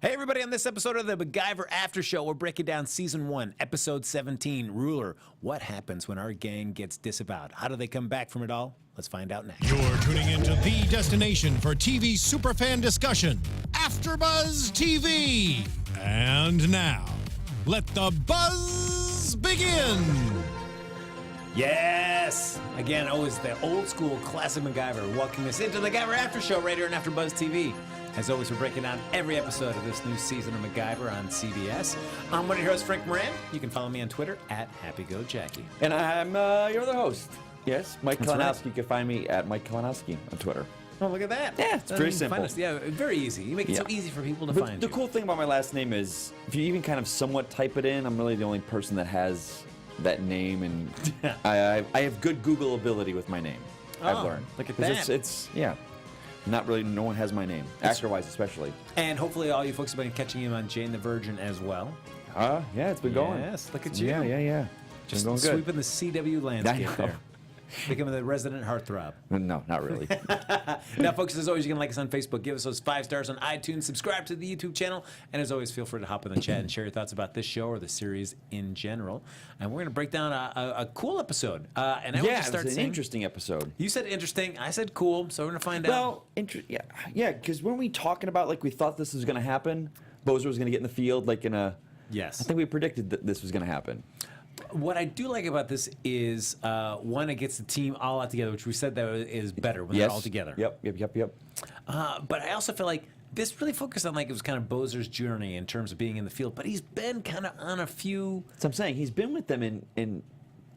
Hey everybody, on this episode of the MacGyver After Show, we're breaking down Season 1, Episode 17, Ruler. What happens when our gang gets disavowed? How do they come back from it all? Let's find out next. You're tuning into the destination for TV superfan discussion, AFTERBUZZ TV. And now, let the buzz begin. Yes! Again, always the old school classic MacGyver welcoming us into the MacGyver After Show right here on AFTERBUZZ TV. As always, we're breaking down every episode of this new season of MacGyver on CBS. I'm one of your hosts, Frank Moran. You can follow me on Twitter at HappyGoJackie. And I'm your other host. Yes, Mike Kalinowski. Right. You can find me at Mike Kalinowski on Twitter. Oh, look at that. Yeah, it's pretty simple. Yeah, very easy. You make it so easy for people to find The you. cool thing about my last name is, if you even kind of somewhat type it in, I'm really the only person that has that name, and I have good Google ability with my name. I've learned. Look at 'Cause that. It's not really, no one has my name, actor-wise especially. And hopefully all you folks have been catching him on Jane the Virgin as well. Yeah, it's been going. Yes, look at you. Yeah. Just been going good. sweeping the CW landscape know. there. Becoming the resident heartthrob. No, not really. Now, folks, as always, you can like us on Facebook, give us those 5 stars on iTunes, subscribe to the YouTube channel, and as always, feel free to hop in the chat and share your thoughts about this show or the series in general. And we're going to break down a cool episode. And I want to start it's an saying, interesting episode. you said interesting, I said cool, so we're going to find out. Well, yeah, because when we talking about, like, we thought this was going to happen, Bozer was going to get in the field, like, I Yes. think we predicted that this was going to happen. What I do like about this is, one, it gets the team all out together, which we said that is better when they're all together. Yep. But I also feel like this really focused on, like, it was kind of Bozer's journey in terms of being in the field, but he's been kind of on a few... That's what I'm saying. He's been with them in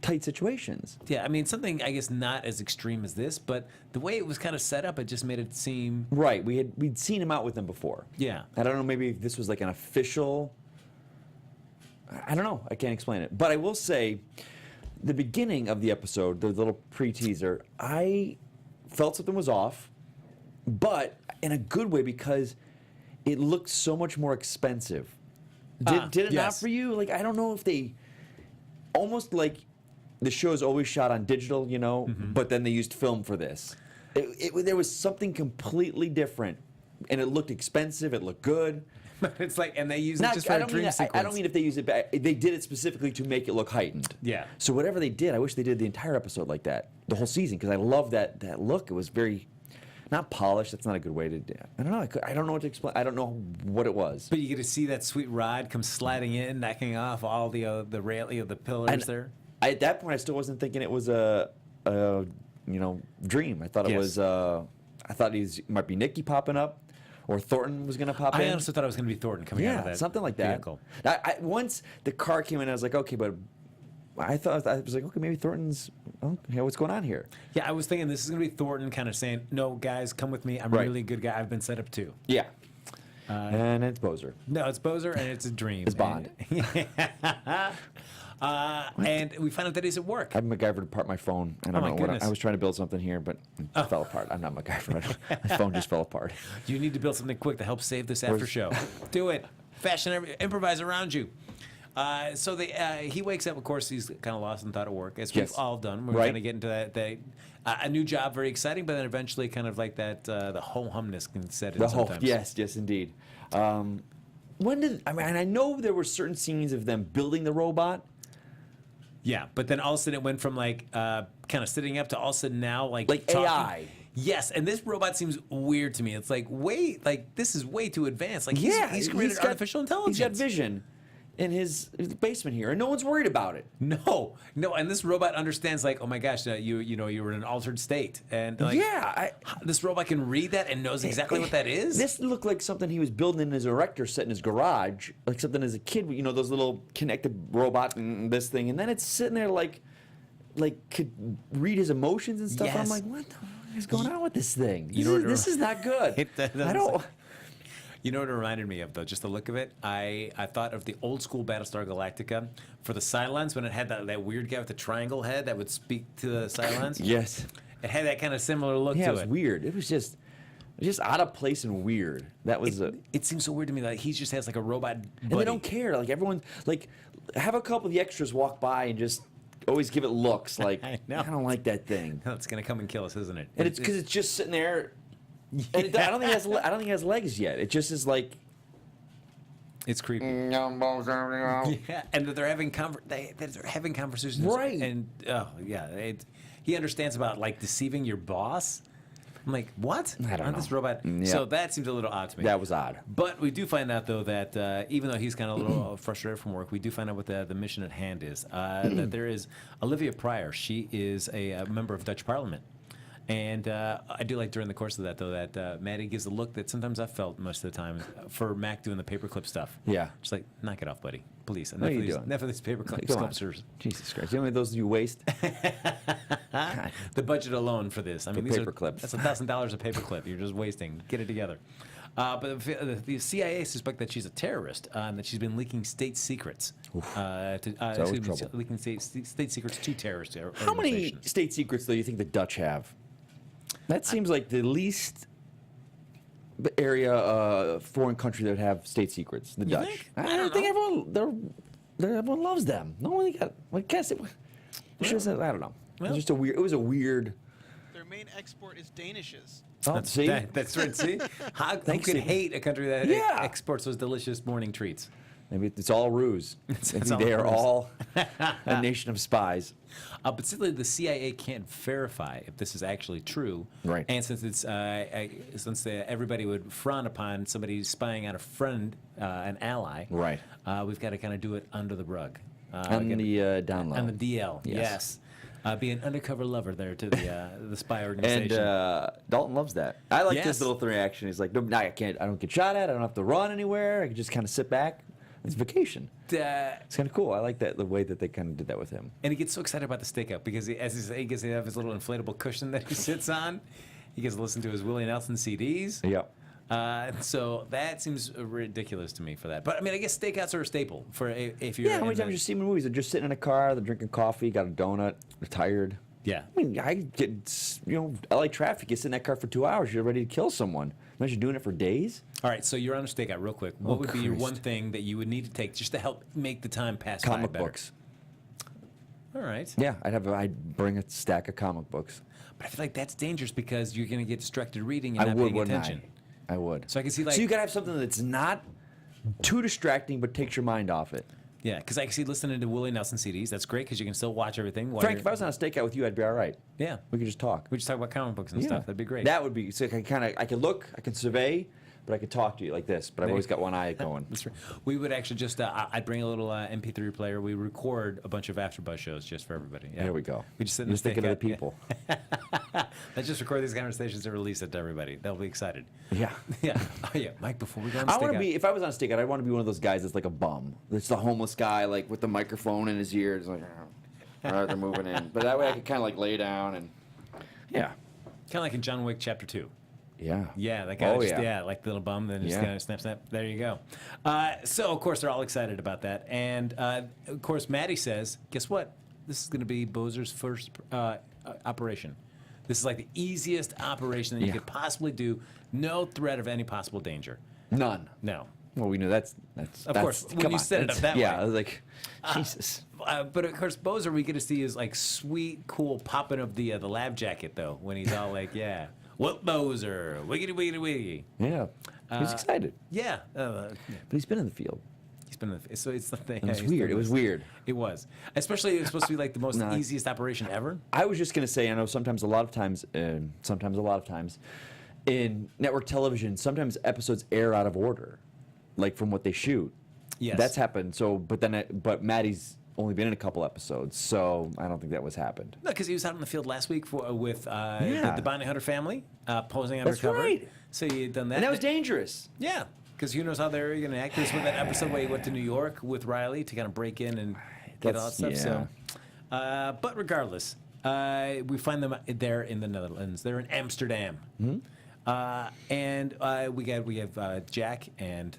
tight situations. Yeah, I mean, something, I guess, not as extreme as this, but the way it was kind of set up, it just made it seem... Right. We'd seen him out with them before. Yeah. I don't know, maybe if this was like an official... I don't know. I can't explain it. But I will say, the beginning of the episode, the little pre-teaser, I felt something was off, but in a good way because it looked so much more expensive. Did it not yes. for you? Like, I don't know if they... Almost like the show is always shot on digital, but then they used film for this. There was something completely different, and it looked expensive. It looked good. It's like, and they use it just for a dream sequence. I don't mean if they use it back. They did it specifically to make it look heightened. Yeah. So whatever they did, I wish they did the entire episode like that, the whole season, because I love that look. It was very, not polished. That's not a good way to do it. I don't know. I don't know what to explain. I don't know what it was. But you get to see that sweet ride come sliding in, knocking off all the rail, the pillars there. At that point, I still wasn't thinking it was a dream. I thought it was. I thought he might be Nikki popping up. Or Thornton was going to pop in. I honestly thought it was going to be Thornton coming out of that something like that. vehicle. Once the car came in, I was like, okay, but I was like, okay, maybe Thornton's. Okay, what's going on here? Yeah, I was thinking this is going to be Thornton kind of saying, no, guys, come with me. I'm Right. really a good guy. I've been set up too. Yeah. And it's Bozer. No, it's Bozer, and it's a dream. It's Bond. And we find out that he's at work. I MacGyver to part my phone. I don't my know goodness. I was trying to build something here, but it fell apart. I'm not MacGyver. My phone just fell apart. You need to build something quick to help save this after show. Do it. Improvise around you. So he wakes up. Of course, he's kind of lost in thought of work, as we've all done. We're going to get into that. A new job, very exciting, but then eventually, kind of like that, the ho-humness can set in sometimes. Yes, indeed. I know there were certain scenes of them building the robot. Yeah, but then all of a sudden it went from like kind of sitting up to all of a sudden now like talking. AI. Yes, and this robot seems weird to me. It's like this is way too advanced. Like he's created got artificial intelligence. He's got vision in his basement here, and no one's worried about it. No, and this robot understands like, oh my gosh, you were in an altered state, and like, this robot can read that and knows exactly what that is. This looked like something he was building in his erector set in his garage, like something as a kid. Those little connected robot and this thing, and then it's sitting there like could read his emotions and stuff. Yes. I'm like, what the fuck is going on with this thing? This is not good. I don't. You know what it reminded me of, though? Just the look of it. I thought of the old school Battlestar Galactica for the Cylons when it had that weird guy with the triangle head that would speak to the Cylons. Yes. It had that kind of similar look to it. Yeah, it was weird. It was just out of place and weird. That was it seems so weird to me. Like he just has like a robot buddy. And they don't care. Like everyone, like have a couple of the extras walk by and just always give it looks. Like I don't like that thing. It's gonna come and kill us, isn't it? And it's because it's just sitting there. And I don't think it has legs yet. It just is like It's creepy. Yeah, and that they're having they're having conversations. Right. And he understands about like deceiving your boss. I'm like, what? I don't on know. this robot. Yeah. So that seems a little odd to me. That was odd. But we do find out though that even though he's kind of a little frustrated from work, we do find out what the mission at hand is. That there is Olivia Pryor. She is a member of Dutch Parliament. And I do like during the course of that, though, that Maddie gives a look that sometimes I've felt most of the time for Mac doing the paperclip stuff. Yeah. Just like, knock it off, buddy. Please. What are you doing? Enough of these paperclip Come on. sculptures. Jesus Christ. You know how many of those you waste? The budget alone for this. I mean, these paper clips. That's $1,000 a paperclip. You're just wasting. Get it together. But the CIA suspect that she's a terrorist and that she's been leaking state secrets. Leaking state secrets to terrorist organizations. How many state secrets, though, you think the Dutch have? That seems like the least foreign country that would have state secrets. The Dutch. Think? I don't think everyone loves them. No one got. I guess it. I don't know. Well, It was a weird. Their main export is Danishes. Oh, see, That's right. See, who Thanks, could Steve. hate a country that Yeah. exports those delicious morning treats? maybe it's all ruse. It's all They are ruse. all a nation of spies. But simply, the CIA can't verify if this is actually true. Right. And since it's everybody would frown upon somebody spying on a friend, an ally. Right. We've got to kind of do it under the rug. On the down low. On the DL. Yes. Yes. Be an undercover lover there to the spy organization. And Dalton loves that. I like Yes. his little reaction. He's like, no, I can't. I don't get shot at. I don't have to run anywhere. I can just kind of sit back. It's vacation. It's kind of cool. I like that the way that they kind of did that with him. And he gets so excited about the stakeout because he gets to have his little inflatable cushion that he sits on. He gets to listen to his Willie Nelson CDs. Yep. So that seems ridiculous to me for that. But I mean, I guess stakeouts are a staple for if you're. Yeah, how many times you see them in movies? They're just sitting in a car, they're drinking coffee, got a donut, they're tired. Yeah. I mean, I get, LA traffic, you sit in that car for 2 hours, you're ready to kill someone. Imagine doing it for days. All right, so you're on a stakeout real quick. What would be your Christ. one thing that you would need to take just to help make the time pass by Comic better? books. All right. Yeah, I'd bring a stack of comic books. But I feel like that's dangerous because you're going to get distracted reading and I not would, paying wouldn't attention. I would. So I can see like. So you gotta have something that's not too distracting, but takes your mind off it. Yeah, because I can see listening to Willie Nelson CDs. That's great because you can still watch everything. While Frank, you're- if I was on a stakeout with you, I'd be all right. Yeah. We could just talk. We just talk about comic books and Yeah. stuff. That'd be great. That would be so. I can look, I can survey, but I could talk to you like this. But I've There always you- got one eye going. That's right. We would actually just, I'd bring a little MP3 player. We record a bunch of AfterBuzz shows just for everybody. Yeah. There we go. We just sit in You're just the thinking of the stakeout. people. Let's just record these conversations and release it to everybody. They'll be excited. Yeah. Yeah. Oh, yeah. Mike, before we go on the I want to stakeout- be. If I was on a stakeout, I'd want to be one of those guys that's like a bum. It's the homeless guy, like with the microphone in his ear. It's like, all right, they're moving in. But that way, I could kind of like lay down and. Yeah. Kind of like in John Wick Chapter 2. Yeah. Yeah, that guy Oh, just, yeah. like the little bum, then just Yeah. kind of snap, snap. There you go. So, of course, they're all excited about that. And, of course, Maddie says, guess what? This is going to be Bozer's first operation. This is like the easiest operation that you Yeah. could possibly do. No threat of any possible danger. None. No. Well, we knew that's. Of course, when come you on, set it up that's- that yeah, way. I was like, Jesus. But of course, Bozer we get to see his like sweet, cool popping of the lab jacket though when he's all like, "Yeah, what Bozer? Wiggity wiggity wiggy." Yeah. He's excited. Yeah, But he's been in the field. he's been. So it's the thing. It was weird. It was weird. It was, especially it was supposed to be like the most No, easiest operation ever. I was just going to say, I know sometimes a lot of times, in network television, sometimes episodes air out of order, like from what they shoot. Yes. That's happened. So, but Maddie's only been in a couple episodes, so I don't think that was happened. No, because he was out in the field last week with Yeah. the Bounty Hunter family posing That's undercover. right. So you had done that. And that was dangerous. Yeah, because who knows how they're going to act. This was that episode where he went to New York with Riley to kind of break in and get all that stuff. So, but regardless, we find them there in the Netherlands. They're in Amsterdam, and we have Jack and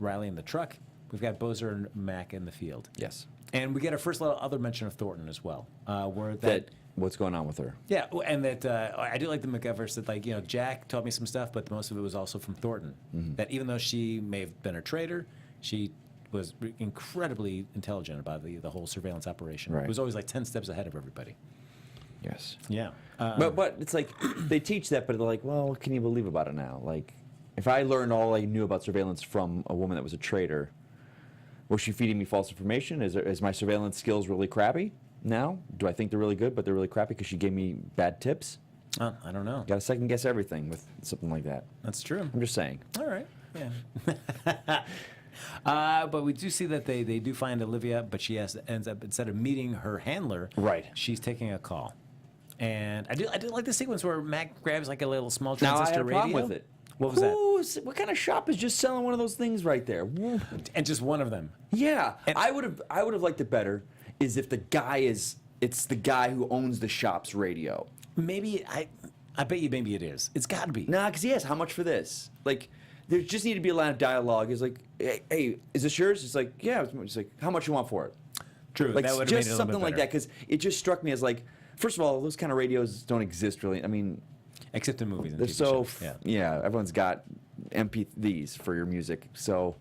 Riley in the truck. We've got Bozer and Mac in the field. Yes. And we get our first little other mention of Thornton as well, where That what's going on with her? yeah, and that I do like the MacGyver said, like, Jack taught me some stuff, but most of it was also from Thornton. That even though she may have been a traitor, she was incredibly intelligent about the whole surveillance operation. Right. It was always like 10 steps ahead of everybody. Yes. Yeah. But it's like they teach that, but they're like, well, what can you believe about it now? Like, if I learned all I knew about surveillance from a woman that was a traitor, was she feeding me false information? Is my surveillance skills really crappy now? Do I think they're really good, but they're really crappy because she gave me bad tips? Oh, I don't know. Got to second guess everything with something like that. That's true. I'm just saying. All right. Yeah. But we do see that they do find Olivia, but she ends up, instead of meeting her handler, Right. she's taking a call. And I did like the sequence where Mac grabs like a little small Now I transistor had a problem radio. with it. What was that? What kind of shop is just selling one of those things right there? And just one of them. Yeah, And- I would have liked it better. Is if it's the guy who owns the shop's radio. Maybe I bet you maybe it is. It's got to be. Nah, because he asks, how much for this? Like, there just need to be a line of dialogue. It's like, hey, is this yours? It's like, yeah. It's like, how much you want for it? True. Like, that would just have made it a little something bit like better. that. Because it just struck me as like, first of all, those kind of radios don't exist really. I mean, Except in movies and they're TV so shows. Yeah. Everyone's got MP3s for your music. So,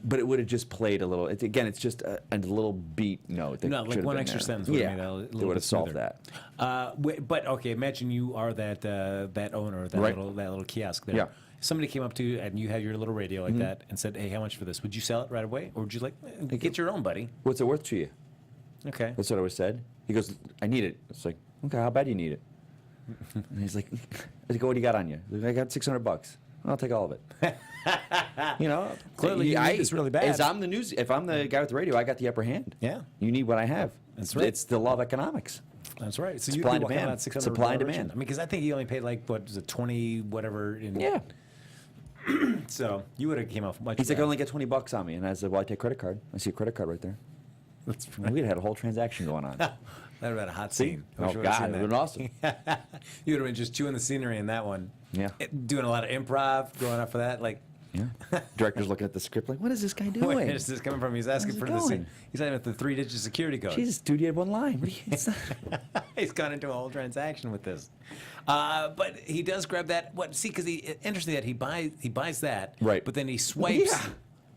but it would have just played a little. It's just a little beat note. That No, like should have one been extra there. sentence would have Yeah, made it a little they would bit have solved smoother. that. But okay, imagine you are that owner, that Right. little kiosk there. Yeah. Somebody came up to you and you had your little radio like that and said, "Hey, how much for this? Would you sell it right away, or would you like get your own, buddy?" What's it worth to you? Okay. That's what I was said. He goes, I need it. It's like, okay, how bad do you need it? And he's like, I go, what do you got on you? He's like, I got $600. I'll take all of it. You know, Clearly you need this really bad. If I'm the guy with the radio, I got the upper hand. Yeah. You need what I have. That's right. It's the law of economics. That's right. So Supply you and walking demand. out $600 Supply and version. demand. I mean, because I think he only paid like what was it, 20 whatever. Yeah. So you would have came off much. He's like, I better. only get $20 on me. And I said, well, I take credit card. I see a credit card right there. That's And we'd have had a whole transaction going on. that would have been a hot scene. I Oh, wish we would've God, seen it would that. have been awesome. You would have been just chewing the scenery in that one. Yeah. Doing a lot of improv, going up for that. Like, Yeah. Director's looking at the script like, what is this guy doing? where is this coming from? He's asking Where's for it this. going? He's asking for the 3-digit security code. Jesus, dude, you had one line. What do you, it's not, He's gone into a whole transaction with this. But he does grab that. See, because interesting that he buys that. Right. But then he swipes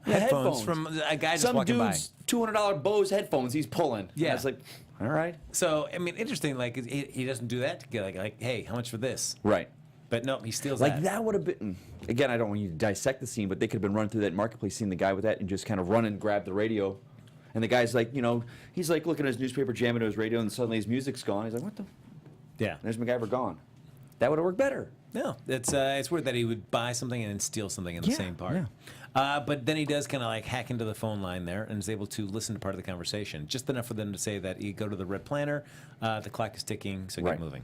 Yeah, headphones headphones. from a guy just Some walking by. dude's $200 Bose headphones he's pulling. Yeah. I was like, all right. So I mean, interesting. Like he doesn't do that to get like, hey, how much for this? Right. But no, he steals Like that. that would have been, again, I don't want you to dissect the scene, but they could have been running through that marketplace, seeing the guy with that and just kind of run and grab the radio. And the guy's like, he's like looking at his newspaper, jamming to his radio, and suddenly his music's gone. He's like, what the? Yeah. There's MacGyver gone. That would have worked better. No, it's weird that he would buy something and then steal something in the Yeah, same part. yeah. But then he does kind of like hack into the phone line there and is able to listen to part of the conversation, just enough for them to say that you go to the red planner, the clock is ticking, so Right. get moving.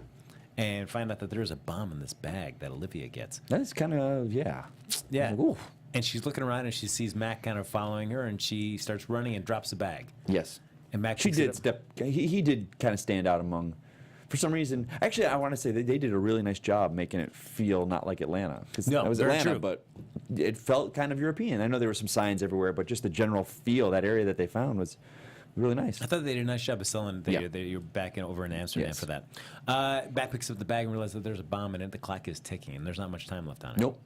And find out that there's a bomb in this bag that Olivia gets. That's kind of, Yeah. Like, ooh. And she's looking around and she sees Mac kind of following her and she starts running and drops the bag. Yes. And Mac She picks it did up. step. He did kind of stand out among. For some reason, actually, I want to say they did a really nice job making it feel not like Atlanta. Because No, it was very Atlanta, true. but it felt kind of European. I know there were some signs everywhere, but just the general feel, that area that they found was really nice. I thought they did a nice job of selling it. Yeah. You're back over in Amsterdam Yes. for that. Mac picks up the bag and realizes that there's a bomb in it. The clock is ticking, and there's not much time left on it. Nope.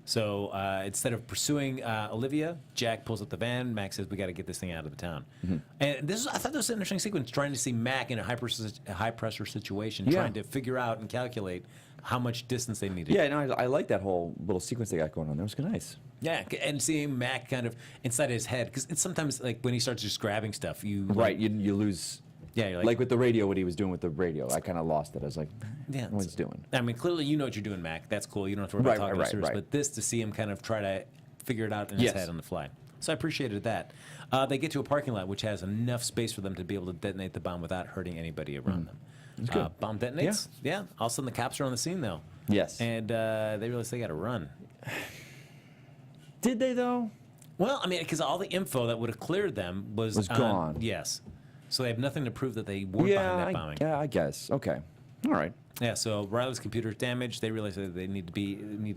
So instead of pursuing Olivia, Jack pulls up the van. Mac says, "We got to get this thing out of the town." Mm-hmm. And I thought this was an interesting sequence, trying to see Mac in a high pressure situation, Yeah. trying to figure out and calculate how much distance they needed. Yeah, no, I like that whole little sequence they got going on there. It was good, nice. Yeah, and seeing Mac kind of inside his head, because it's sometimes like when he starts just grabbing stuff, you Right, you lose. Yeah, you're like with the radio, what he was doing with the radio, I kind of lost it. I was like, Yeah, what he's doing. I mean, clearly you know what you're doing, Mac. That's cool. You don't have to worry about Right, talking right, to serious. right. But this, to see him kind of try to figure it out in his Yes. head on the fly. So I appreciated that. They get to a parking lot which has enough space for them to be able to detonate the bomb without hurting anybody around them. That's good. Bomb detonates. Yeah. All of a sudden the cops are on the scene though. Yes. And they realize they got to run. Did they though? Well, I mean, because all the info that would have cleared them was gone. Yes. So they have nothing to prove that they weren't behind that bombing. I guess. Okay. All right. Yeah. So Riley's computer is damaged. They realize that they need to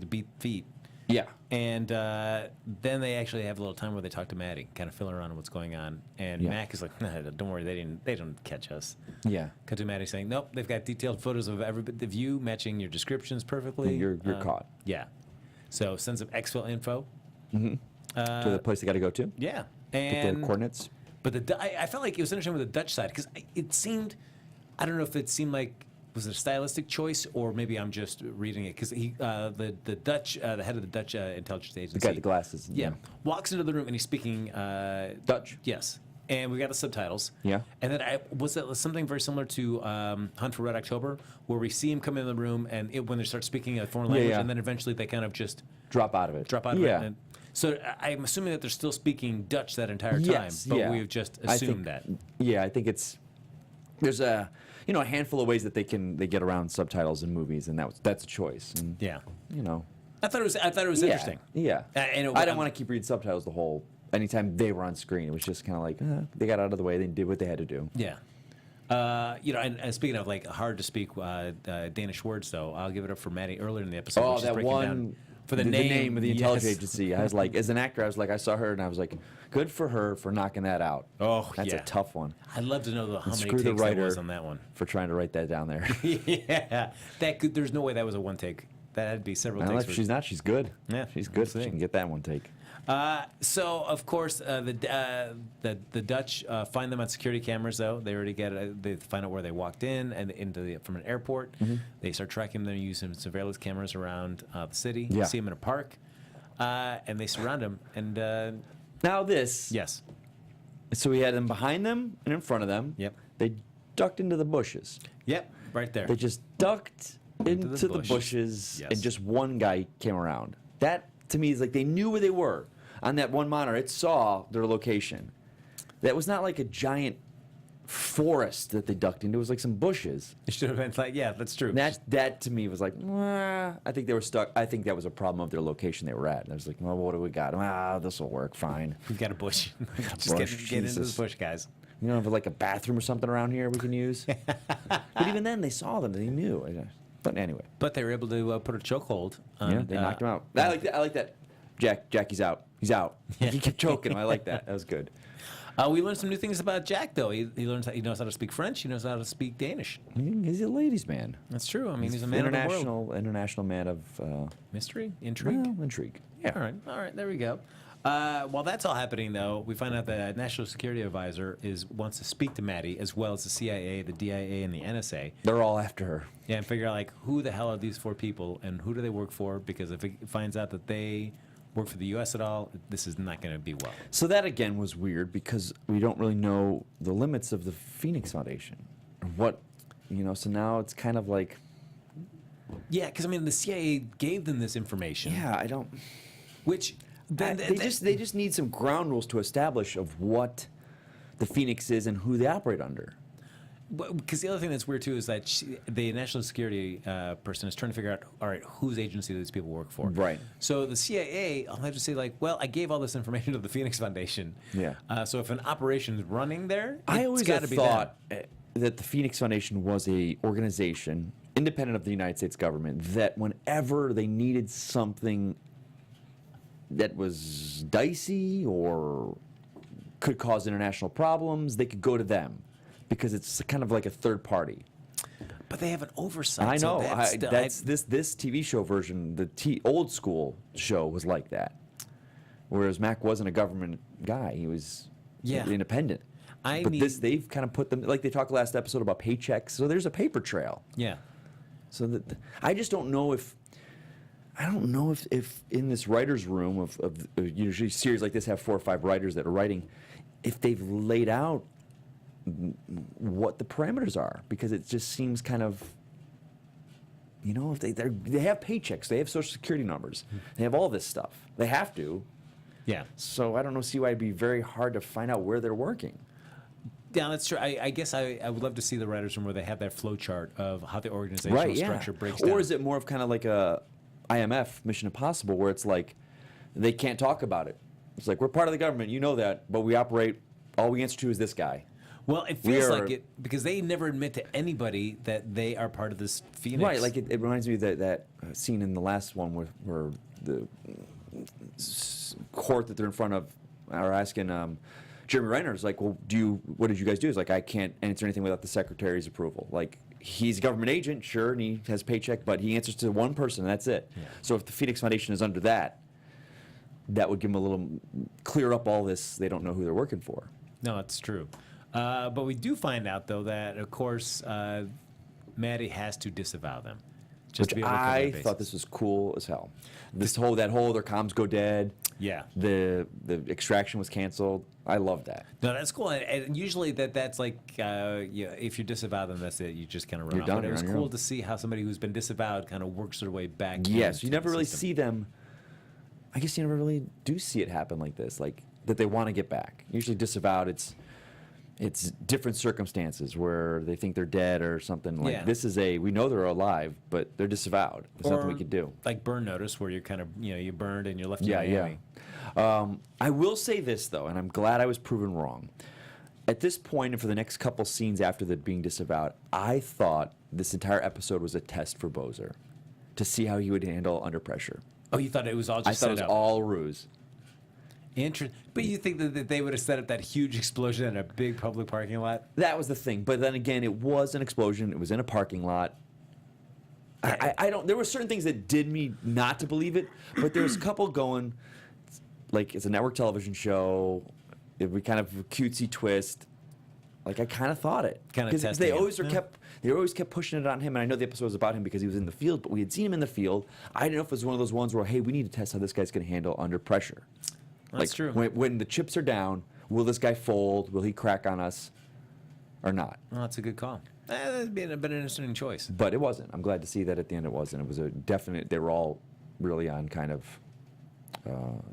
beat feet. Yeah. And then they actually have a little time where they talk to Maddie, kind of fill her on what's going on. And Yeah. Mac is like, nah, don't worry, they don't catch us. Yeah. Cut to Maddie saying, nope, they've got detailed photos of every bit of you matching your descriptions perfectly. You're caught. Yeah. So sends some exfil info. To the place they got to go to. Yeah. Get And the coordinates. but I felt like it was interesting with the Dutch side because it seemed, I don't know if it seemed like was it a stylistic choice, or maybe I'm just reading it because the Dutch, the head of the Dutch intelligence agency, The guy with the glasses. yeah, walks into the room and he's speaking Dutch. Yes, and we got the subtitles. Yeah. And then was it something very similar to Hunt for Red October, where we see him come in the room and when they start speaking a foreign language, yeah. and then eventually they kind of just Drop out of it. drop out of it. And, so I'm assuming that they're still speaking Dutch that entire time, Yes, but yeah. we've just I assumed think- that. Yeah, I think there's a a handful of ways that they get around subtitles in movies, and that's a choice. And, Yeah. I thought it was yeah, interesting. Yeah. And I didn't want to keep reading subtitles anytime they were on screen. It was just kind of like they got out of the way, they did what they had to do. Yeah. And speaking of like hard to speak Danish words, though, I'll give it up for Maddie earlier in the episode. Oh, when she's that breaking one down for the name of the intelligence yes. agency. I was like, as an actor, I saw her and I was like, good for her for knocking that out. Oh, that's yeah. a tough one. I'd love to know how many Screw the takes there writer was on that one. for trying to write that down there. Yeah, there's no way that was a one take. That had to be several takes. If she's not, she's good. Yeah, she's good. we'll see. She can get that one take. So of course the Dutch find them on security cameras. Though they already they find out where they walked in and from an airport. Mm-hmm. They start tracking them using surveillance cameras around the city. Yeah. See them in a park, and they surround them. And Now this. yes, So we had them behind them and in front of them. Yep. They ducked into the bushes. yep, right there. They just ducked into the bush. bushes, Yes. and just one guy came around. That to me is like they knew where they were on that one monitor. It saw their location. That was not like a giant forest that they ducked into. It was like some bushes. It should have been like, yeah, that's true. That to me was like, I think they were stuck. I think that was a problem of their location they were at. And I was like, well, what do we got? This will work fine. We've got a bush. Just bush, get into Jesus. the bush, guys. You don't have like a bathroom or something around here we can use. But even then, they saw them. They knew. But anyway, But they were able to put a chokehold on. yeah, they knocked him out. I like that. I like that. Jackie's out. He's out. He kept choking him. I like that. That was good. We learned some new things about Jack, though. He knows how to speak French. He knows how to speak Danish. He's a ladies' man. That's true. I mean, he's a man of the world. International man of Mystery, intrigue. intrigue. All right. There we go. While that's all happening, though, we find out that National Security Advisor wants to speak to Maddie, as well as the CIA, the DIA, and the NSA. They're all after her. Yeah, and figure out like who the hell are these four people and who do they work for? Because if it finds out that they work for the U.S. at all, this is not going to be well. So that again was weird because we don't really know the limits of the Phoenix Foundation. So now it's kind of like, Yeah, because I mean, the CIA gave them this information. yeah, I don't. Which then They just need some ground rules to establish of what the Phoenix is and who they operate under. Because the other thing that's weird too is that the national security person is trying to figure out, all right, whose agency do these people work for? Right. So the CIA, I'll have to say, like, well, I gave all this information to the Phoenix Foundation. Yeah. So if an operation is running there, I always got to be thought that the Phoenix Foundation was a organization independent of the United States government that whenever they needed something that was dicey or could cause international problems, they could go to them because it's kind of like a third party. But they have an oversight. I know. So This TV show version, the old school show was like that. Whereas Mac wasn't a government guy. He was independent. They've kind of put them, like they talked last episode about paychecks. So there's a paper trail. Yeah. So I just don't know if in this writer's room of usually series like this have 4 or 5 writers that are writing, if they've laid out what the parameters are, because it just seems kind of, if they have paychecks, they have social security numbers, they have all this stuff, they have to. Yeah. So I don't know, see why it'd be very hard to find out where they're working. Yeah, that's true. I guess I would love to see the writers' room where they have that flow chart of how the organizational structure breaks down. Or is it more of kind of like a IMF, Mission Impossible, where it's like they can't talk about it? It's like, we're part of the government, you know that, but we operate, all we answer to is this guy. Well, it feels like it because they never admit to anybody that they are part of this Phoenix. Right, like it reminds me of that scene in the last one where the court that they're in front of are asking Jeremy Renner's like, well, what did you guys do? He's like, I can't answer anything without the secretary's approval. Like, he's a government agent, sure, and he has a paycheck, but he answers to one person, and that's it. Yeah. So if the Phoenix Foundation is under that would give them a little, clear up all this, they don't know who they're working for. No, that's true. But we do find out, though, that, of course, Maddie has to disavow them. Just to Which be able to cover their I bases. thought this was cool as hell. That whole their comms go dead. Yeah. The extraction was canceled. I love that. No, that's cool. And usually that's like, if you disavow them, that's it. You just kind of run You're off. done, But it you're was on your cool own. to see how somebody who's been disavowed kind of works their way back. Yes, into you never the really system. see them. I guess you never really do see it happen like this, like that they want to get back. Usually disavowed, it's different circumstances where they think they're dead or something. Like Yeah. this is we know they're alive, but they're disavowed. There's nothing we Or could do. Like burn notice, where you're kind of, you burned and you're left Yeah, in Miami. yeah. I will say this though, and I'm glad I was proven wrong. At this point, and for the next couple scenes after the being disavowed, I thought this entire episode was a test for Bozer to see how he would handle under pressure. Oh, you thought it was all just I thought it was set up. all a ruse. But you think that they would have set up that huge explosion in a big public parking lot? That was the thing. But then again, it was an explosion. It was in a parking lot. I don't. There were certain things that did me not to believe it, but there's a couple going, like it's a network television show. It would kind of a cutesy twist. Like I kind of thought it. Kinda because testing they him. always Yeah. they always kept pushing it on him. And I know the episode was about him because he was in the field, but we had seen him in the field. I didn't know if it was one of those ones where, hey, we need to test how this guy's going to handle under pressure. That's true. When the chips are down, will this guy fold? Will he crack on us, or not? Well, that's a good call. That'd been an interesting choice. But it wasn't. I'm glad to see that at the end it wasn't. It was a definite. They were all really on kind of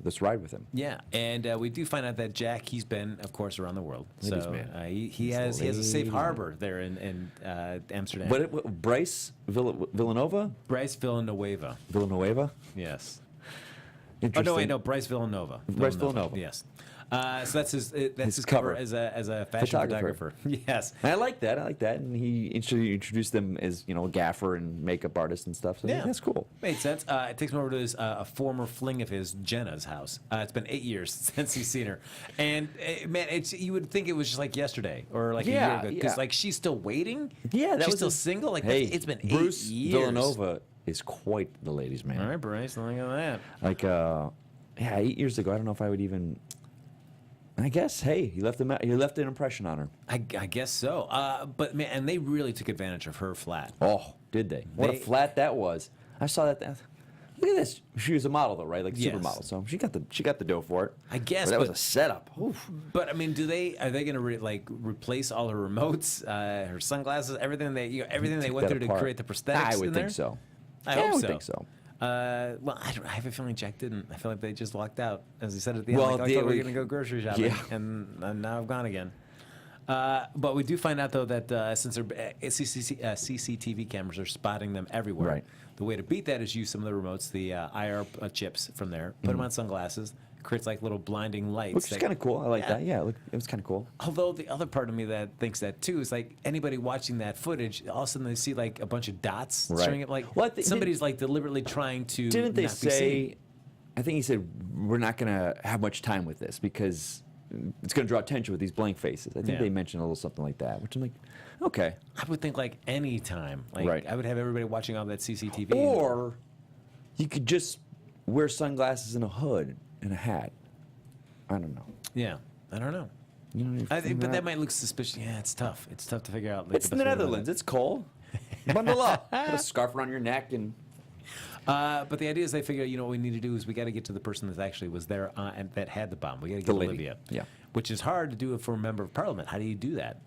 this ride with him. Yeah, and we do find out that Jack, he's been, of course, around the world. Ladies' So man. he has a safe ladies' harbor there in Amsterdam. What Bryce Villanova? Bryce Villanueva. Villanueva? Yes. Oh Interesting. no, wait, no, Bryce Villanova. Bryce Villanova. Yes. So that's his cover. cover as a fashion photographer. Yes. And I like that. And he introduced them as a gaffer and makeup artist and stuff. So Yeah. that's cool. Made sense. It takes me over to his a former fling of his, Jenna's house. It's been 8 years since he's seen her, and man, you would think it was just like yesterday or like a year Yeah, ago, because yeah. like she's still waiting. Yeah, that she's was still a- single. Like Hey, it's been Bruce 8 years. Villanova is quite the ladies' man. All right, Bryce, look at that. Like, 8 years ago, I don't know if I would even. I guess, hey, he left an impression on her. I guess so. But man, and they really took advantage of her flat. Oh, did they? What a flat that was! I saw that. Look at this. She was a model though, right? Like Yes. supermodel. So she got the dough for it. I guess, But that was but- a setup. Oof. But I mean, are they going to replace all her remotes, her sunglasses, everything everything they Take went that through to apart. create the prosthetics? I would in think there? so. I Yeah, hope I would so. think so. Well, I have a feeling Jack didn't. I feel like they just walked out, as he said at the end. Well, Like, I thought we were going to go grocery shopping, Yeah. and now I've gone again. But we do find out though that since their CCTV cameras are spotting them everywhere, Right. the way to beat that is use some of the remotes, the IR chips from there, put them on sunglasses, creates like little blinding lights. Which is that- kind of cool. I like Yeah. that. Yeah, it was kind of cool. Although the other part of me that thinks that too is like anybody watching that footage, all of a sudden they see like a bunch of dots Right. showing it, like Well, somebody's like deliberately trying to. Didn't they not be seen. say? I think he said we're not going to have much time with this because it's going to draw attention with these blank faces. I think Yeah. they mentioned a little something like that, which I'm like, okay. I would think like any time, like Right. I would have everybody watching all that CCTV. Or you could just wear sunglasses and a hood and a hat. I don't know. Yeah, I don't know. You know, I think, but that might look suspicious. Yeah, it's tough. It's tough to figure out. Like, It's the best way to do Netherlands. that. It's cold. Bundle up. Put a scarf around your neck and. But the idea is they figure, what we need to do is we got to get to the person that actually was there and that had the bomb. We got to The get lady. Olivia. Yeah. Which is hard to do for a member of parliament. How do you do that?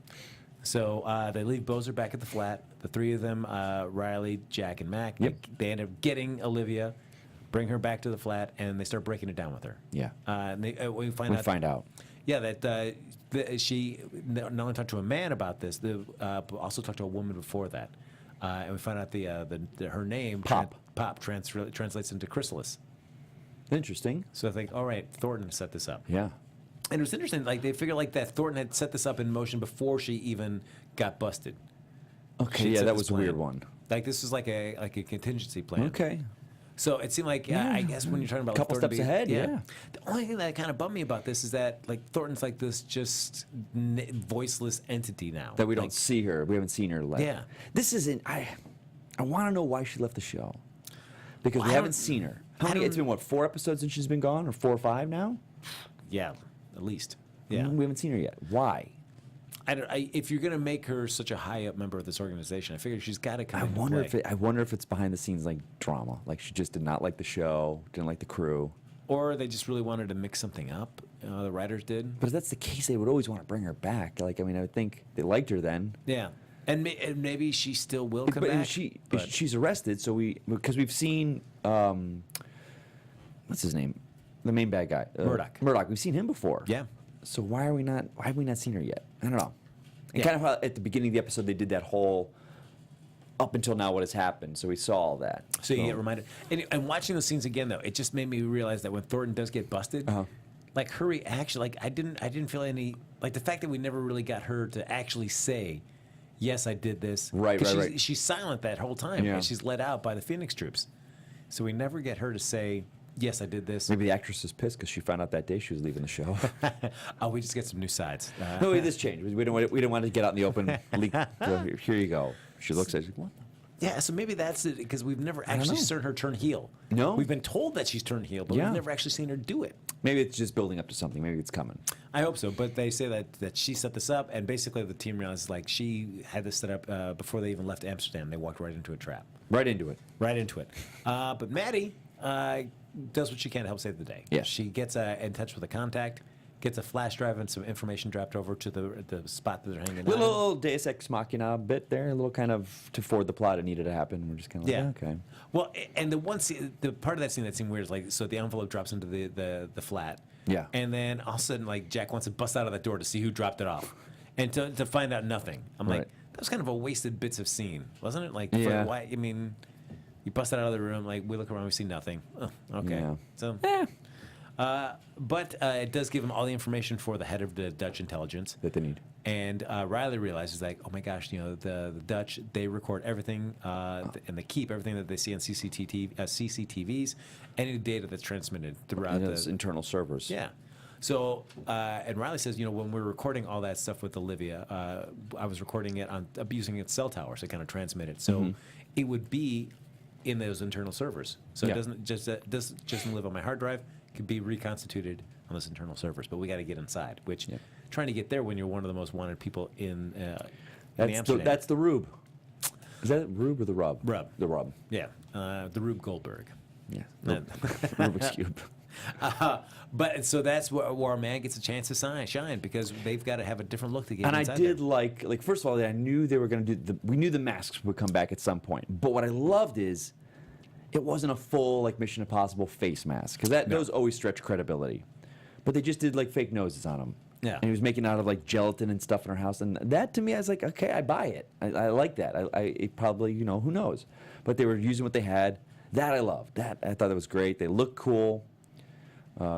So they leave Bozer back at the flat. The three of them, Riley, Jack, and Mac, Yep. they end up getting Olivia, bring her back to the flat, and they start breaking it down with her. Yeah. And we find We out. find out. Yeah, that she not only talked to a man about this, but also talked to a woman before that. And we find out her name, Pop. Pop translates into Chrysalis. Interesting. So I think, all right, Thornton set this up. Yeah. And it was interesting, like they figure like that Thornton had set this up in motion before she even got busted. Okay. She'd Yeah, set that this was a weird plan. one. Like this was like a contingency plan. Okay. So it seemed like I guess when you're talking about Couple like, Thornton steps ahead, yeah. The only thing that kind of bummed me about this is that like Thornton's like this just voiceless entity now That we don't Like, see her. We haven't seen her left. Yeah. This isn't. I want to know why she left the show. Because Well, we I haven't don't- seen her. I How many? It's don't- been what, 4 episodes since she's been gone, or 4 or 5 now? Yeah, at least. Yeah. We haven't seen her yet. Why? If you're gonna make her such a high up member of this organization, I figure she's got to come. I into wonder play. I wonder if it's behind the scenes like drama, like she just did not like the show, didn't like the crew. Or they just really wanted to mix something up. The writers did. But if that's the case, they would always want to bring her back. Like, I mean, I would think they liked her then. Yeah, and maybe she still will come But back. she's arrested, so because we've seen what's his name, the main bad guy, Murdoch. Murdoch. We've seen him before. Yeah. So why have we not seen her yet? I don't know. And Yeah. kind of how at the beginning of the episode they did that whole up until now what has happened. So we saw all that. So you get reminded. And watching the scenes again, though, it just made me realize that when Thornton does get busted, like her reaction, like I didn't feel any, like the fact that we never really got her to actually say, yes, I did this. Right, 'Cause right. She's silent that whole time. Yeah. And she's let out by the Phoenix troops. So we never get her to say, yes, I did this. Maybe the actress is pissed because she found out that day she was leaving the show. Oh, we just get some new sides. No, this changed. We didn't want to get out in the open. Leak. So here you go. She looks at it. What? Yeah, so maybe that's it, because we've never actually know. seen her turn heel. No. We've been told that she's turned heel, but Yeah. we've never actually seen her do it. Maybe it's just building up to something. Maybe it's coming. I hope so, but they say that she set this up, and basically the team realizes like she had this set up before they even left Amsterdam. They walked right into a trap. Right into it. Right into it. But Maddie does what she can to help save the day. Yeah. She gets in touch with a contact, gets a flash drive and some information dropped over to the spot that they're hanging out. Little Deus Ex Machina bit there, a little kind of to forward the plot it needed to happen. We're just kind of like, Yeah. okay. Well, and the one scene, the part of that scene that seemed weird is like, so the envelope drops into the flat. Yeah. And then all of a sudden, like, Jack wants to bust out of that door to see who dropped it off, and to find out nothing. I'm like, Right. that was kind of a wasted bits of scene, wasn't it? Like, Yeah. why? I mean, you bust it out of the room, like we look around, we see nothing. Oh, okay. Yeah. So. But it does give him all the information for the head of the Dutch intelligence. That they need. And Riley realizes, like, oh my gosh, the Dutch, they record everything and they keep everything that they see on CCTVs, any data that's transmitted throughout Those internal servers. Yeah. So, and Riley says, when we're recording all that stuff with Olivia, I was recording it on using its cell tower, so it kind of transmitted. So it would be in those internal servers. So Yeah. it doesn't live on my hard drive. It could be reconstituted on those internal servers. But we got to get inside, which trying to get there when you're one of the most wanted people in Amsterdam. That's the Rube. Is that Rube or the Rub? Rub. The Rub. Yeah, the Rube Goldberg. Yeah. Rubik's Cube. But so that's where our man gets a chance to shine because they've got to have a different look to get And inside I did there. like first of all, I knew they were going to do we knew the masks would come back at some point. But what I loved is it wasn't a full like Mission Impossible face mask because those always stretch credibility. But they just did like fake noses on him. Yeah. And he was making out of like gelatin and stuff in her house, and that to me, I was like, okay, I buy it. I like that. It probably who knows, but they were using what they had. That I loved. That I thought that was great. They looked cool.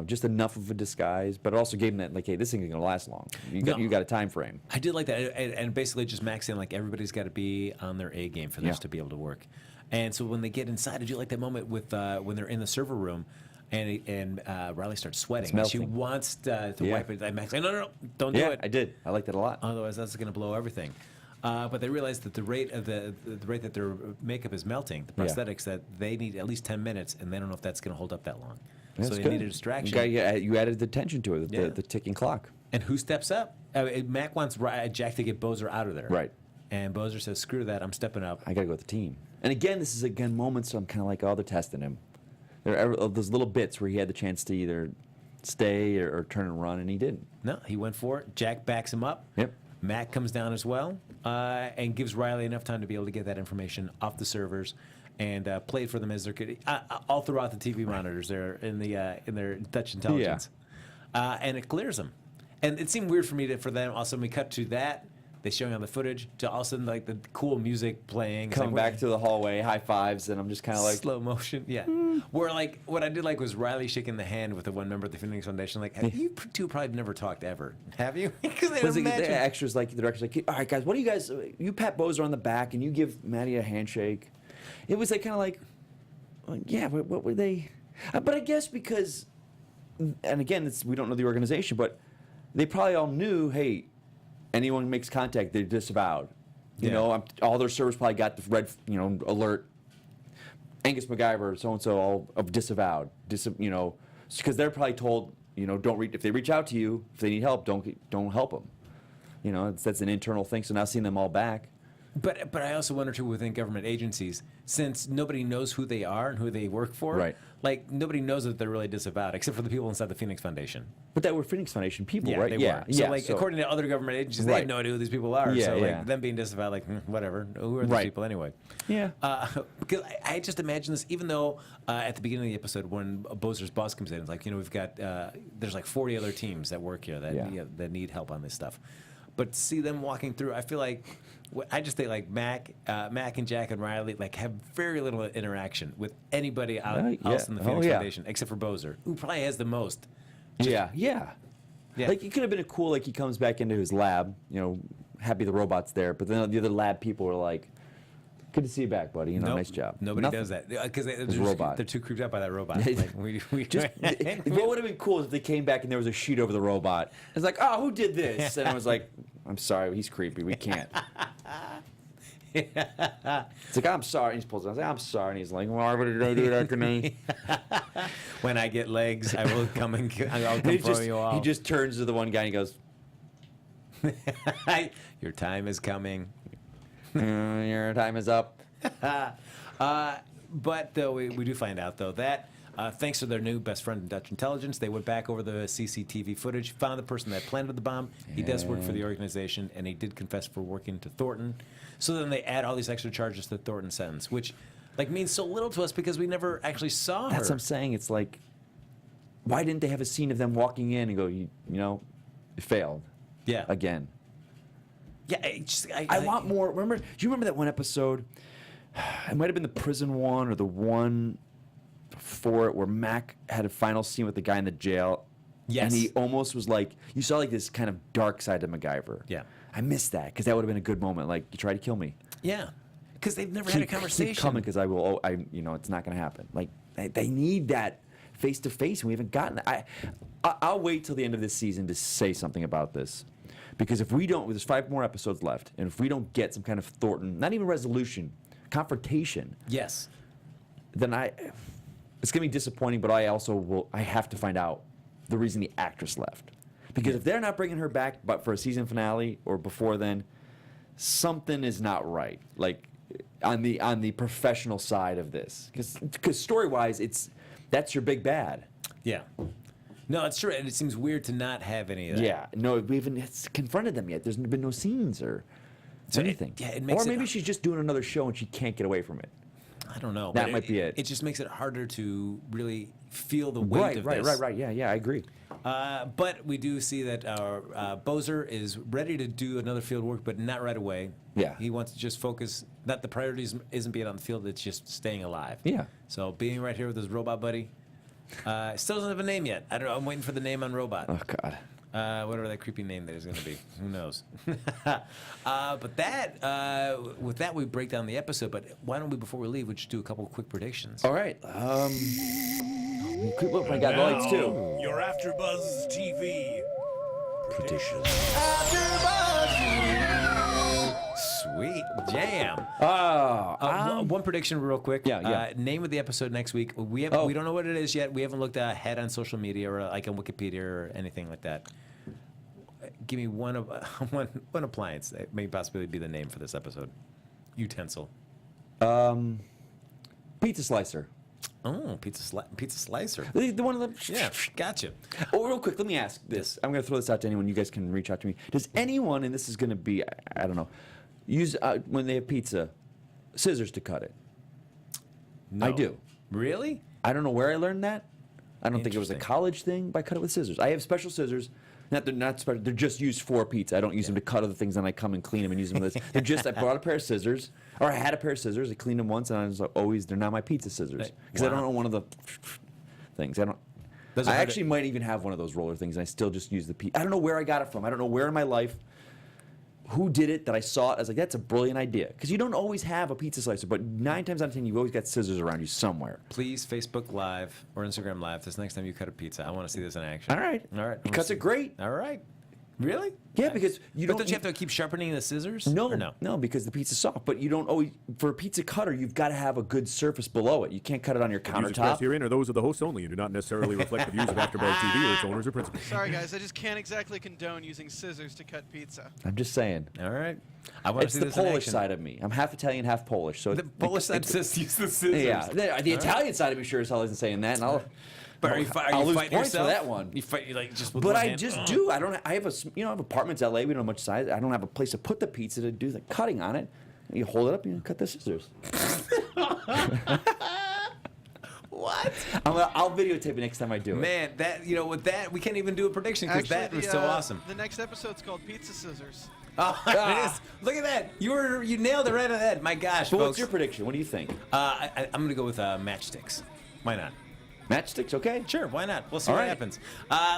Just enough of a disguise, but it also gave them that like, hey, this thing isn't gonna last long. You got a time frame. I did like that, and basically just maxing like everybody's got to be on their A game for this to be able to work. And so when they get inside, I do like that moment with when they're in the server room, and Riley starts sweating. And she melting. wants to wipe it. And Max like, no, don't do it. I did. I liked it a lot. Otherwise, that's going to blow everything. But they realize that the rate that their makeup is melting, the prosthetics, that they need at least 10 minutes, and they don't know if that's going to hold up that long. That's so they good. need a distraction. You added the tension to it, the ticking clock. And who steps up? Mac wants Jack to get Bozer out of there. Right. And Bozer says, screw that, I'm stepping up. I got to go with the team. And again, this is moments so I'm kind of like, oh, they're testing him. There are those little bits where he had the chance to either stay or turn and run, and he didn't. No, he went for it. Jack backs him up. Yep. Mac comes down as well and gives Riley enough time to be able to get that information off the servers and play it for them as they're all throughout the TV monitors there in their Dutch intelligence. And it clears them. And it seemed weird for me for them. Also, when we cut to that, they showing on the footage to all of a sudden like the cool music playing. It's Coming like, back to the hallway, high fives, and I'm just kind of like, slow motion, yeah. Where like what I did like was Riley shaking the hand with the one member of the Phoenix Foundation. Like, you two probably never talked ever, have you? Because the extras like the director's like, all right, guys, what do you guys? You pat Bozer on the back and you give Maddie a handshake. It was like kind of like, yeah, what were they? But I guess because, and again, we don't know the organization, but they probably all knew, hey, anyone makes contact, they're disavowed. You know, all their servers probably got the red, alert. Angus, MacGyver, so and so, all of disavowed. Because they're probably told, don't reach if they reach out to you, if they need help, don't help them. You know, that's an internal thing. So now seeing them all back. But I also wonder too within government agencies, since nobody knows who they are and who they work for. Right. Like nobody knows that they're really disavowed, except for the people inside the Phoenix Foundation. But that were Phoenix Foundation people, Yeah, right? they Yeah. were. So like according to other government agencies, they have Right. no idea who these people are. Yeah, so yeah. like them being disavowed, like whatever. Who are these Right. people anyway? Yeah. Because I just imagine this, even though at the beginning of the episode when Bozer's boss comes in, it's like, we've got there's like 40 other teams that work here that that need help on this stuff. But to see them walking through, I feel like I just think like Mac and Jack and Riley like have very little interaction with anybody else in the Phoenix Foundation except for Bozer, who probably has the most. Yeah. Yeah. Like it could have been a cool, like he comes back into his lab, happy the robot's there, but then the other lab people are like, good to see you back, buddy. Nope, Nice job. Nobody does that because they're too creeped out by that robot. Like, What would have been cool is if they came back and there was a sheet over the robot. It's like, oh, who did this? And I was like, I'm sorry, he's creepy. We can't. It's like, I'm sorry. And he pulls it out. I was like, I'm sorry. And he's like, why would you do that to me? When I get legs, I will come and I'll come throw you off. He just turns to the one guy and he goes, your time is coming. your time is up. But though we do find out though that thanks to their new best friend in Dutch intelligence, they went back over the CCTV footage, found the person that planted the bomb. He does work for the organization, and he did confess for working to Thornton. So then they add all these extra charges to Thornton's sentence, which like means so little to us because we never actually saw her. That's what I'm saying. It's like, why didn't they have a scene of them walking in and go, you failed? Yeah. Again. Yeah. I want more. Do you remember that one episode? It might have been the prison one or the one before it where Mac had a final scene with the guy in the jail. Yes. And he almost was like, you saw like this kind of dark side to MacGyver. Yeah. I missed that because that would have been a good moment. Like, you tried to kill me. Yeah. Because they've never had a conversation. Keep coming because I will. It's not going to happen. Like, they need that face to face, and we haven't gotten that. I'll wait till the end of this season to say something about this. Because if we don't, there's 5 more episodes left, and if we don't get some kind of Thornton, not even resolution, confrontation, Yes. then it's going to be disappointing, but I have to find out the reason the actress left. Because if they're not bringing her back but for a season finale or before then, something is not right. Like, on the professional side of this. Because story-wise, that's your big bad. Yeah. No, it's true, and it seems weird to not have any of that. Yeah, no, we haven't confronted them yet. There's been no scenes or anything. It makes or maybe she's just doing another show and she can't get away from it. I don't know. That might be it. It just makes it harder to really feel the weight of this. Right. Yeah, I agree. But we do see that our Bozer is ready to do another field work, but not right away. Yeah. He wants to just focus. Not the priorities isn't being on the field; it's just staying alive. Yeah. So being right here with his robot buddy. Still doesn't have a name yet. I don't know. I'm waiting for the name on robot. Oh, God. Whatever that creepy name that is going to be. Who knows? But with that, we break down the episode. But why don't we, before we leave, we just do a couple of quick predictions? All right. Look, I got lights, too. Your AfterBuzz TV predictions. Sweet jam. One prediction, real quick. Yeah. Name of the episode next week. We don't know what it is yet. We haven't looked ahead on social media or like on Wikipedia or anything like that. Give me one appliance that may possibly be the name for this episode. Utensil. Pizza slicer. Oh, pizza slicer. The one of the... Yeah, gotcha. Oh, real quick, let me ask this. I'm going to throw this out to anyone. You guys can reach out to me. Does anyone, and this is going to be, I don't know, use, when they have pizza, scissors to cut it? No. I do. Really? I don't know where I learned that. I don't think it was a Interesting. college thing, but I cut it with scissors. I have special scissors. They're not special. They're just used for pizza. I don't use them to cut other things, and I come and clean them and use them with this. They're just, I bought a pair of scissors, or I had a pair of scissors. I cleaned them once, and I was like, always, they're not my pizza scissors. Because I don't know one of the things. I actually might even have one of those roller things, and I still just use the pizza. I don't know where I got it from. I don't know where in my life, who did it, that I saw it. I was like, that's a brilliant idea. Because you don't always have a pizza slicer, but 9 times out of 10, you've always got scissors around you somewhere. Please Facebook Live or Instagram Live this next time you cut a pizza. I want to see this in action. All right. All right. He cuts it great. All right. Really? Yeah, because you But don't. don't you have to keep sharpening the scissors? No, Or no. no, because the pizza's soft. But you don't always. For a pizza cutter, you've got to have a good surface below it. You can't cut it on your Views expressed countertop. herein are those of the hosts only and do not necessarily reflect the views of AfterBuzz TV or its owners or principals. Sorry, guys, I just can't exactly condone using scissors to cut pizza. I'm just saying. All right. I want to It's see the this in Polish action. side of me. I'm half Italian, half Polish. So The Polish side says use the scissors. yeah, the Italian side of me sure as hell isn't saying that, and But are you I'll lose fighting points for yourself? that one. You fight like just with But one I hand? just do. I don't. I have I have apartments in LA. We don't have much size. I don't have a place to put the pizza to do the cutting on it. You hold it up, you cut the scissors. What? I'll videotape it next time I do it. Man, that with that we can't even do a prediction because that was so awesome. The next episode's called Pizza Scissors. Oh, it is. Look at that! You nailed it right on the head. My gosh, But folks. what's your prediction? What do you think? I'm gonna go with matchsticks. Why not? Matchsticks, okay? Sure, why not? We'll see All what right. happens.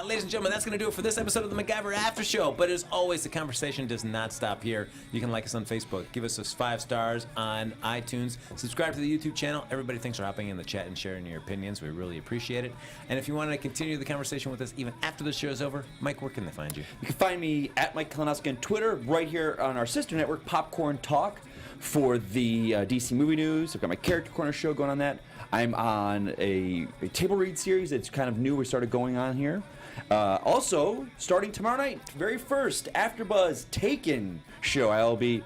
Ladies and gentlemen, that's going to do it for this episode of the MacGyver After Show. But as always, the conversation does not stop here. You can like us on Facebook, give us those 5 stars on iTunes, subscribe to the YouTube channel. Everybody, thanks for hopping in the chat and sharing your opinions. We really appreciate it. And if you want to continue the conversation with us even after the show is over, Mike, where can they find you? You can find me at Mike Kalinowski on Twitter, right here on our sister network, Popcorn Talk, for the DC movie news. I've got my Character Corner show going on that. I'm on a table read series that's kind of new. We started going on here. Also, starting tomorrow night, very first AfterBuzz Taken show. I'll be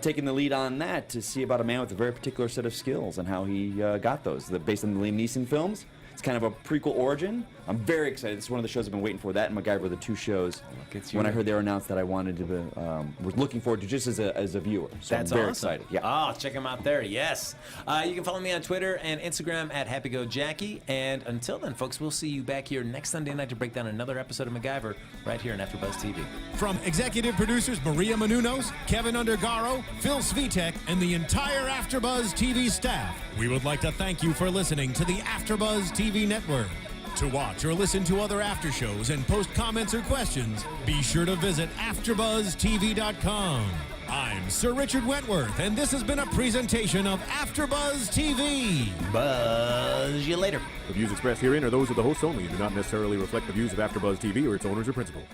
taking the lead on that to see about a man with a very particular set of skills and how he got those. Based on the Liam Neeson films. It's kind of a prequel origin. I'm very excited. This is one of the shows I've been waiting for. That and MacGyver were the 2 shows. When I heard they were announced that I wanted to, was looking forward to just as a viewer. So That's I'm very awesome. excited. Yeah. Oh, check them out there. Yes. You can follow me on Twitter and Instagram at HappyGoJackie. And until then, folks, we'll see you back here next Sunday night to break down another episode of MacGyver right here on AfterBuzz TV. From executive producers Maria Menounos, Kevin Undergaro, Phil Svitek, and the entire AfterBuzz TV staff, we would like to thank you for listening to the AfterBuzz TV network. To watch or listen to other after shows and post comments or questions, be sure to visit AfterBuzzTV.com. I'm Sir Richard Wentworth, and this has been a presentation of AfterBuzz TV. Buzz you later. The views expressed herein are those of the hosts only and do not necessarily reflect the views of AfterBuzz TV or its owners or principals.